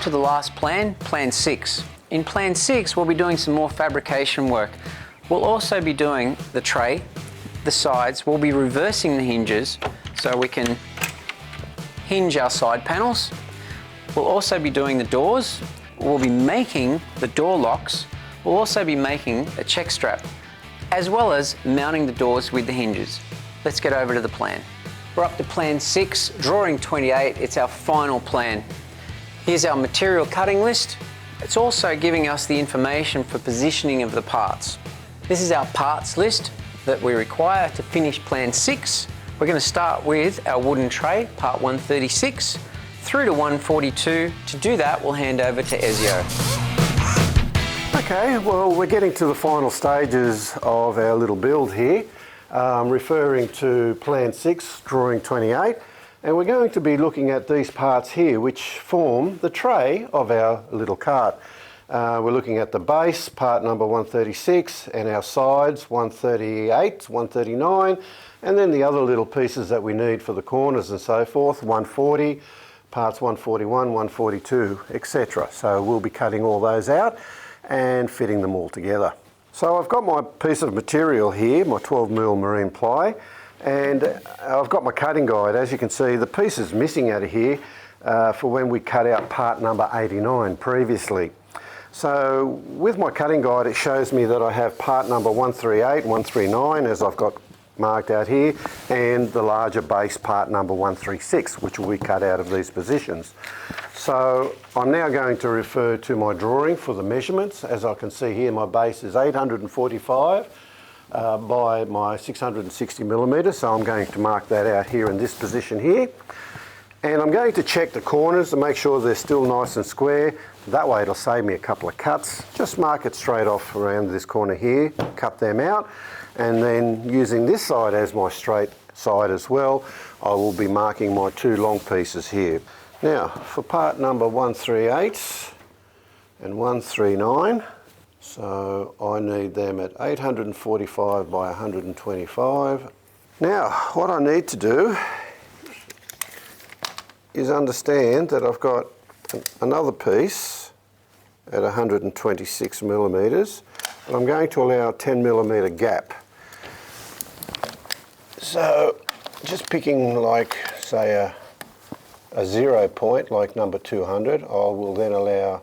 to the last plan, Plan 6. In Plan 6, we'll be doing some more fabrication work. We'll also be doing the tray, the sides. We'll be reversing the hinges so we can hinge our side panels. We'll also be doing the doors. We'll be making the door locks. We'll also be making a check strap, as well as mounting the doors with the hinges. Let's get over to the plan. We're up to Plan 6, drawing 28. It's our final plan. Here's our material cutting list. It's also giving us the information for positioning of the parts. This is our parts list that we require to finish Plan 6. We're going to start with our wooden tray, part 136, through to 142. To do that, we'll hand over to Ezio. Okay, well, we're getting to the final stages of our little build here, referring to Plan 6, drawing 28. And we're going to be looking at these parts here, which form the tray of our little cart. We're looking at the base, part number 136, and our sides, 138, 139, and then the other little pieces that we need for the corners and so forth, 140, parts 141, 142, etc. So we'll be cutting all those out and fitting them all together. So I've got my piece of material here, my 12mm marine ply, and I've got my cutting guide. As you can see, the piece is missing out of here for when we cut out part number 89 previously. So with my cutting guide, it shows me that I have part number 138, 139, as I've got marked out here, and the larger base part number 136, which will be cut out of these positions. So I'm now going to refer to my drawing for the measurements. As I can see here, my base is 845 by my 660mm, so I'm going to mark that out here in this position here. And I'm going to check the corners to make sure they're still nice and square. That way it'll save me a couple of cuts. Just mark it straight off around this corner here, cut them out, and then using this side as my straight side as well, I will be marking my two long pieces here. Now, for part number 138 and 139, so I need them at 845 by 125. Now, what I need to do is understand that I've got another piece at 126mm, and I'm going to allow a 10mm gap. So, just picking like, say, a 0 point, like number 200, I will then allow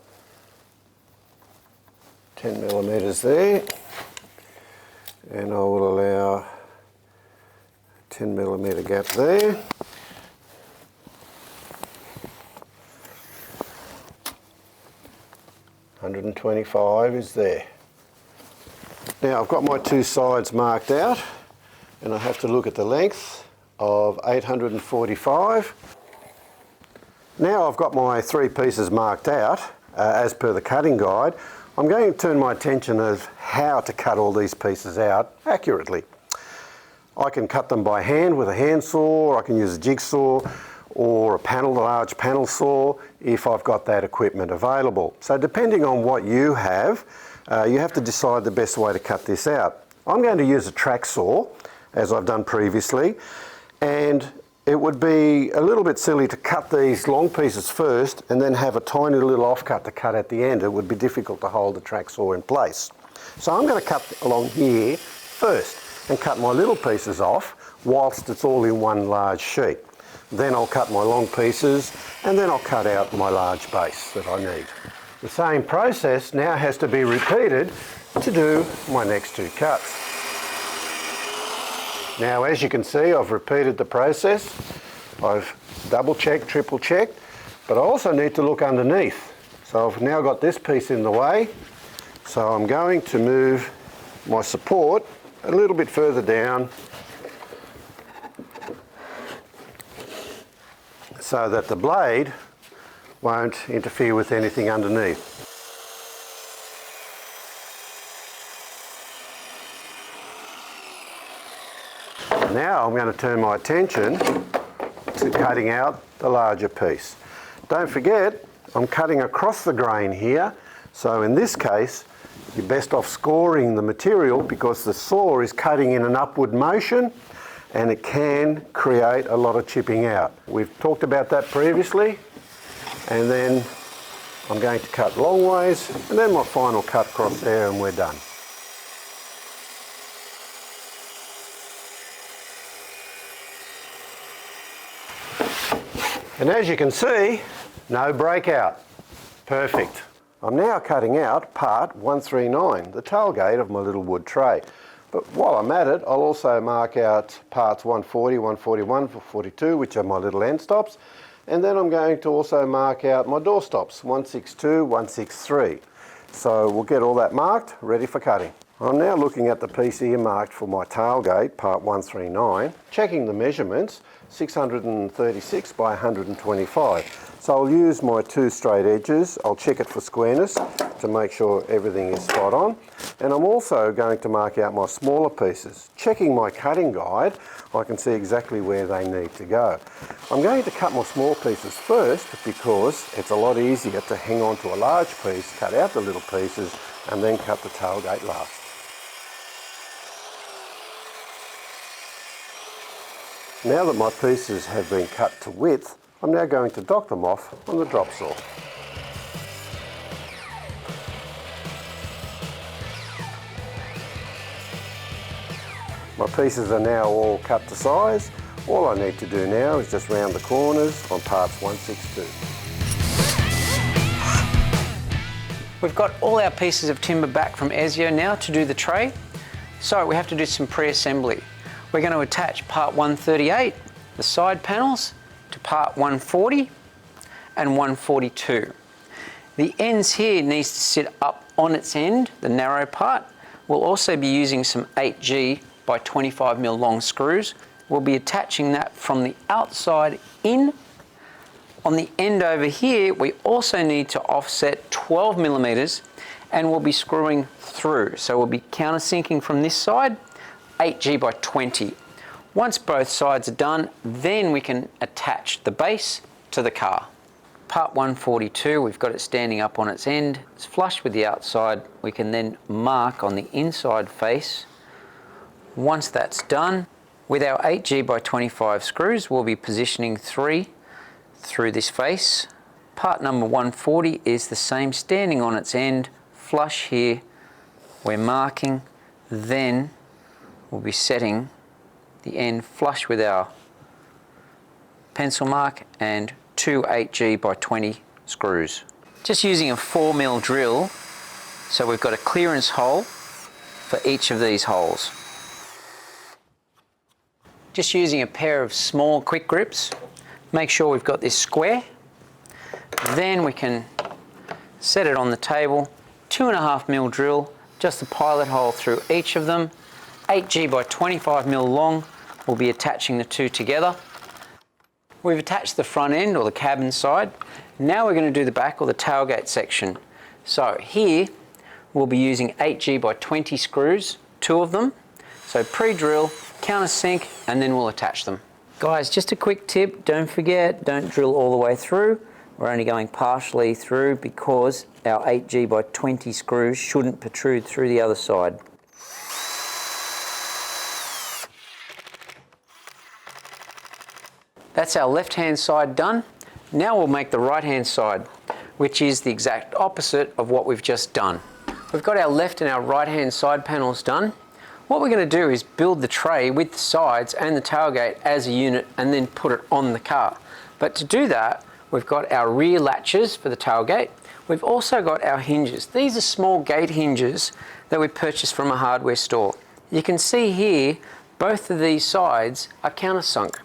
10mm there, and I will allow 10mm gap there. $125 is there. Now I've got my two sides marked out, and I have to look at the length of 845. Now I've got my three pieces marked out as per the cutting guide. I'm going to turn my attention of how to cut all these pieces out accurately. I can cut them by hand with a handsaw, or I can use a jigsaw, or a large panel saw if I've got that equipment available. So depending on what you have to decide the best way to cut this out. I'm going to use a track saw, as I've done previously, and it would be a little bit silly to cut these long pieces first and then have a tiny little offcut to cut at the end. It would be difficult to hold the track saw in place. So I'm going to cut along here first and cut my little pieces off whilst it's all in one large sheet. Then I'll cut my long pieces, and then I'll cut out my large base that I need. The same process now has to be repeated to do my next two cuts. Now, as you can see, I've repeated the process. I've double checked, triple checked, but I also need to look underneath. So I've now got this piece in the way, so I'm going to move my support a little bit further down so that the blade won't interfere with anything underneath. Now I'm going to turn my attention to cutting out the larger piece. Don't forget, I'm cutting across the grain here, so in this case you're best off scoring the material because the saw is cutting in an upward motion and it can create a lot of chipping out. We've talked about that previously, and then I'm going to cut long ways and then my final cut across there and we're done. And as you can see, no breakout. Perfect. I'm now cutting out part 139, the tailgate of my little wood tray. But while I'm at it, I'll also mark out parts 140, 141, 42, which are my little end stops. And then I'm going to also mark out my door stops, 162, 163. So we'll get all that marked, ready for cutting. I'm now looking at the piece earmarked for my tailgate, part 139, checking the measurements, 636 by 125. So I'll use my two straight edges, I'll check it for squareness to make sure everything is spot on. And I'm also going to mark out my smaller pieces. Checking my cutting guide, I can see exactly where they need to go. I'm going to cut my small pieces first because it's a lot easier to hang on to a large piece, cut out the little pieces, and then cut the tailgate last. Now that my pieces have been cut to width, I'm now going to dock them off on the drop saw. My pieces are now all cut to size. All I need to do now is just round the corners on parts 162. We've got all our pieces of timber back from Ezio now to do the tray. So we have to do some pre-assembly. We're going to attach part 138, the side panels, to part 140 and 142. The ends here needs to sit up on its end, the narrow part. We'll also be using some 8G by 25mm long screws. We'll be attaching that from the outside in. On the end over here, we also need to offset 12mm and we'll be screwing through. So we'll be countersinking from this side, 8G by 20. Once both sides are done, then we can attach the base to the car. Part 142, we've got it standing up on its end. It's flush with the outside. We can then mark on the inside face. Once that's done, with our 8G by 25 screws, we'll be positioning 3 through this face. Part number 140 is the same, standing on its end, flush here. We're marking, then we'll be setting the end flush with our pencil mark and 2 8G by 20 screws. Just using a 4mm drill, so we've got a clearance hole for each of these holes. Just using a pair of small quick grips, make sure we've got this square. Then we can set it on the table, 2.5mm drill, just a pilot hole through each of them. 8G by 25mm long, we'll be attaching the two together. We've attached the front end or the cabin side. Now we're going to do the back or the tailgate section. So here we'll be using 8G by 20 screws, 2 of them. So pre-drill, countersink, and then we'll attach them. Guys, just a quick tip, don't forget, don't drill all the way through. We're only going partially through because our 8G by 20 screws shouldn't protrude through the other side. That's our left-hand side done. Now we'll make the right-hand side, which is the exact opposite of what we've just done. We've got our left and our right-hand side panels done. What we're going to do is build the tray with the sides and the tailgate as a unit and then put it on the car. But to do that, we've got our rear latches for the tailgate. We've also got our hinges. These are small gate hinges that we purchased from a hardware store. You can see here, both of these sides are countersunk.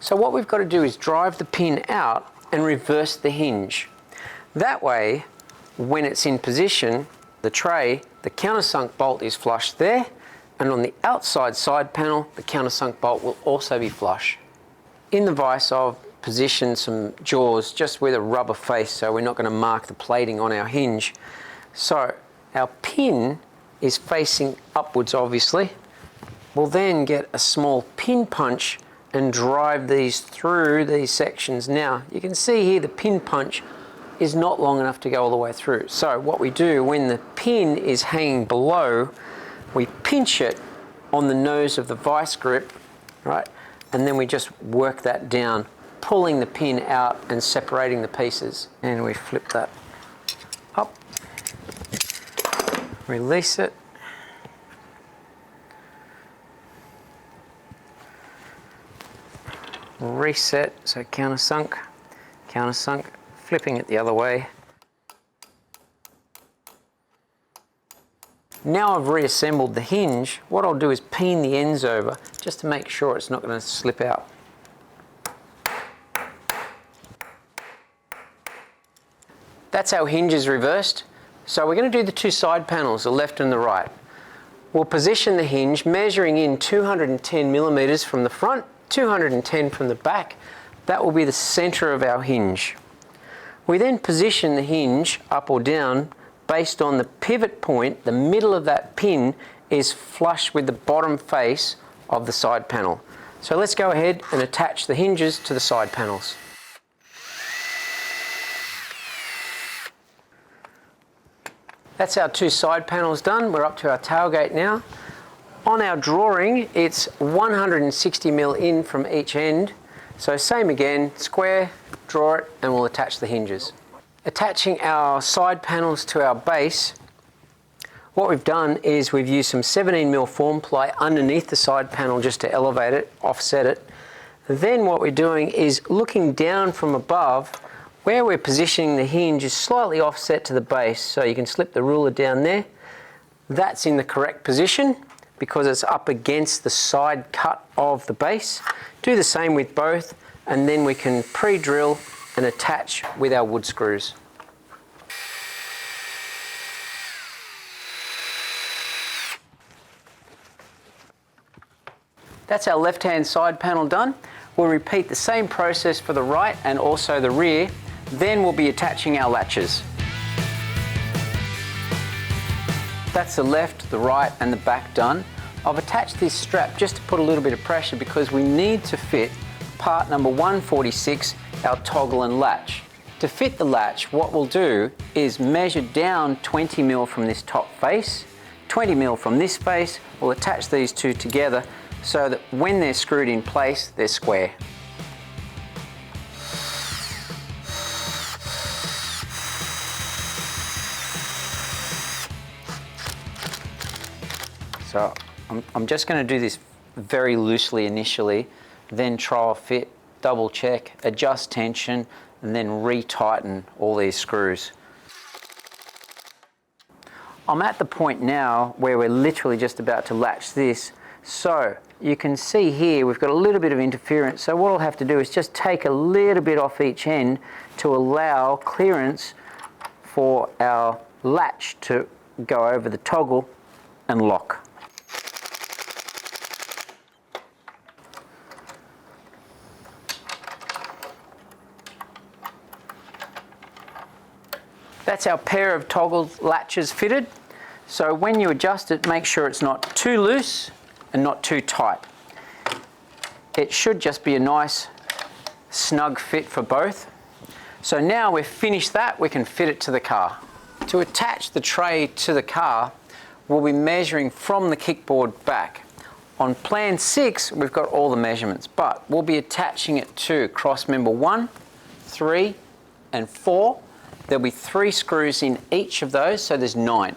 So what we've got to do is drive the pin out and reverse the hinge. That way, when it's in position, the tray, the countersunk bolt is flush there, and on the outside side panel, the countersunk bolt will also be flush. In the vise, I've positioned some jaws just with a rubber face, so we're not going to mark the plating on our hinge. So our pin is facing upwards, obviously. We'll then get a small pin punch and drive these through these sections. Now, you can see here the pin punch is not long enough to go all the way through. So what we do, when the pin is hanging below, we pinch it on the nose of the vice grip, right? And then we just work that down, pulling the pin out and separating the pieces. And we flip that Release it. Reset, so countersunk, flipping it the other way. Now I've reassembled the hinge, what I'll do is peen the ends over just to make sure it's not going to slip out. That's our hinges reversed. So we're going to do the two side panels, the left and the right. We'll position the hinge measuring in 210 millimeters from the front, 210 from the back. That will be the center of our hinge. We then position the hinge up or down based on the pivot point. The middle of that pin is flush with the bottom face of the side panel. So let's go ahead and attach the hinges to the side panels. That's our two side panels done. We're up to our tailgate now. On our drawing, it's 160 mm in from each end. So same again, square, draw it, and we'll attach the hinges. Attaching our side panels to our base, what we've done is we've used some 17 mm form ply underneath the side panel just to elevate it, offset it. Then what we're doing is looking down from above. Where we're positioning the hinge is slightly offset to the base, so you can slip the ruler down there. That's in the correct position because it's up against the side cut of the base. Do the same with both, and then we can pre-drill and attach with our wood screws. That's our left-hand side panel done. We'll repeat the same process for the right and also the rear. Then we'll be attaching our latches. That's the left, the right and the back done. I've attached this strap just to put a little bit of pressure because we need to fit part number 146, our toggle and latch. To fit the latch, what we'll do is measure down 20 mm from this top face, 20 mm from this face. We'll attach these two together so that when they're screwed in place, they're square. So I'm just going to do this very loosely initially, then trial fit, double check, adjust tension, and then re-tighten all these screws. I'm at the point now where we're literally just about to latch this. So you can see here we've got a little bit of interference. So what I'll have to do is just take a little bit off each end to allow clearance for our latch to go over the toggle and lock. That's our pair of toggle latches fitted. So when you adjust it, make sure it's not too loose and not too tight. It should just be a nice snug fit for both. So now we've finished that, we can fit it to the car. To attach the tray to the car, we'll be measuring from the kickboard back. On plan 6, we've got all the measurements, but we'll be attaching it to cross member 1, 3, and 4. There'll be 3 screws in each of those, so there's 9.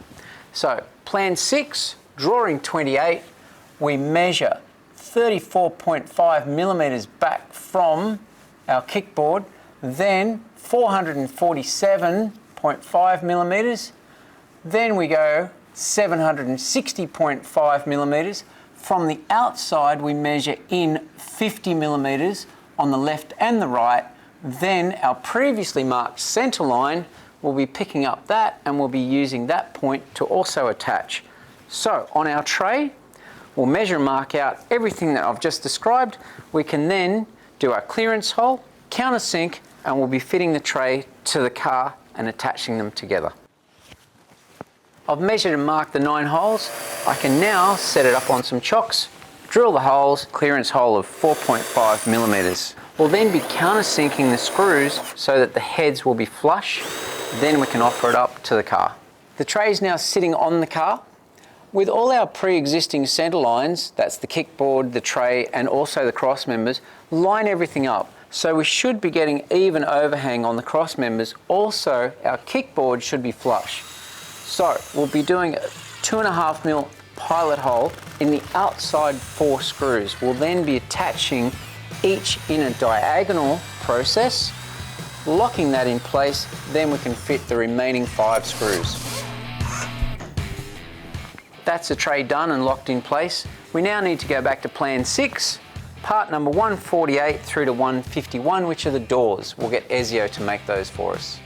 So plan 6, drawing 28, we measure 34.5 millimeters back from our kickboard, then 447.5 millimeters, then we go 760.5 millimeters. From the outside, we measure in 50 millimeters on the left and the right. Then our previously marked center line, we'll be picking up that and we'll be using that point to also attach. So on our tray, we'll measure and mark out everything that I've just described. We can then do our clearance hole, countersink, and we'll be fitting the tray to the car and attaching them together. I've measured and marked the 9 holes. I can now set it up on some chocks, drill the holes, clearance hole of 4.5 millimeters. We'll then be countersinking the screws so that the heads will be flush. Then we can offer it up to the car. The tray is now sitting on the car. With all our pre-existing center lines, that's the kickboard, the tray, and also the cross members, line everything up. So we should be getting even overhang on the cross members. Also, our kickboard should be flush. So we'll be doing a 2.5mm pilot hole in the outside 4 screws. We'll then be attaching each in a diagonal process, locking that in place, then we can fit the remaining 5 screws. That's the tray done and locked in place. We now need to go back to plan 6, part number 148 through to 151, which are the doors. We'll get Ezio to make those for us.